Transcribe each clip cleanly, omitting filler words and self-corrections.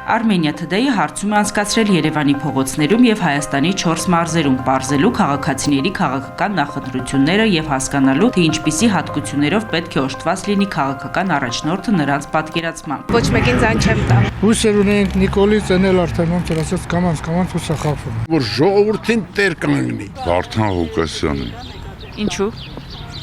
Armenia Today-ը հարցում է անցկացրել Երևանի փողոցներում եւ Հայաստանի 4 մարզերում պարզելու քաղաքացիների քաղաքական նախընտրությունները եւ հասկանալու, թե ինչպիսի հատկություններով պետք է օժտված լինի քաղաքական առաջնորդը նրանց պատկերացմամբ։ Ոչ մեկին ձայն չեմ տա։ Հույսեր ունենք Նիկոլի ծնել արդեն ոնց էր ասած կամաց հուսախաբում։ Որ ժողովրդին տեր կանգնի։ Վարդան Ղուկասյանի։ Ինչու։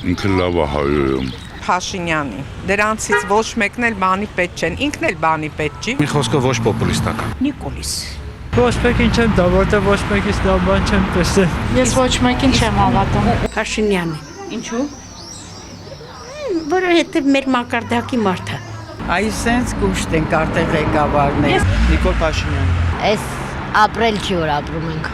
Ինքը լավ է հայոյում։ Փաշինյանի։ Դրանցից ոչ մեկն էլ բանի պետք չեն, ինքն էլ բանի պետք չի։ Մի խոսքը ոչ պոպուլիստական։ Նիկոլիս։ Ոչ մեկին չեմ տա, որտեղ ոչ մեկից դա բան չեմ տեսել։ Ես ոչ մեկին չեմ հավատում։ Փաշինյանի։ Ինչու։ Որովհետև մեր մակարդակի մարդ է։ Այսենց կուշտ ենք արդեն ղեկավարներ։ Նիկոլ Փաշինյանի։ Այս ապրել չի որ ապրում ենք։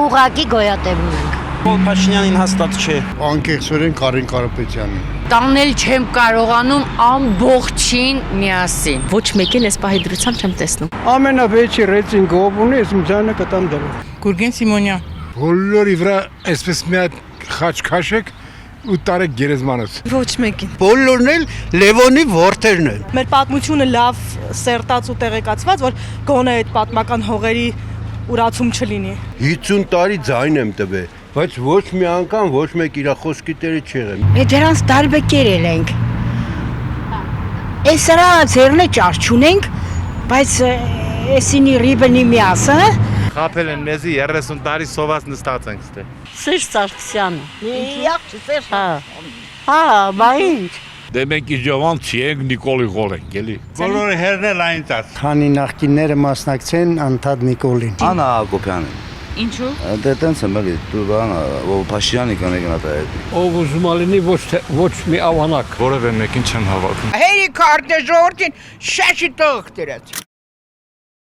Ուղղակի գոյատևում ենք։ Նիկոլ Փաշինյանին հաստատ չէ։ Անկեղծորեն Կարեն Կարապետյանին։ Տանել չեմ կարողանում ամբողջին միասին։ Ոչ մեկին այս պահի դրությամբ չեմ տեսնում։ Ամենավերջի ռեյտինգը ով ունի, ես ձայնը կտամ դրել։ Գուրգեն Սիմոնյան։ Բոլորի վրա այսպես մի հատ խաչ քաշեք ու տարեք գերեզմանոց։ Ոչ մեկին։ Բոլորն էլ Լևոնի որդերն են։ Մեր պատմությունը լավ սերտած ու տեղեկացված, որ գոնե այդ պատմական հողերի ուրացում չլինի։ 50 տարի ձայն եմ տվել, բայց ոչ մի անգամ ոչ մեկ իր խոսքի տերը չեղեմ։ Դրանց դարբեկեր ենք։ Այս սրա ձերն է ճարչունենք, բայց էսինի ռիբնի միասը Խապել են մեզի 30 տարի սոված նստած ենք ստե։ Սեր Սարգսյանը։ Իախ սեր։ Հա, բա ինչ։ Դե մենք իջավան չենք Նիկոլի գոլ ենք, էլի։ Բոլորը հերնել այն տաս։ Քանի նախկինները մասնակցեն անդադ Նիկոլին։ Անա Հակոբյանին։ Ինչու։ Դե տենց եմ էլի, դու բան, ով Փաշինյանի կանեգնա դա է։ Ով ուզում ալինի ոչ մի ավանակ։ Որևէ մեկին չեմ հավատում։ Հերի քարտը ժողովրդին շաշի տող դրած։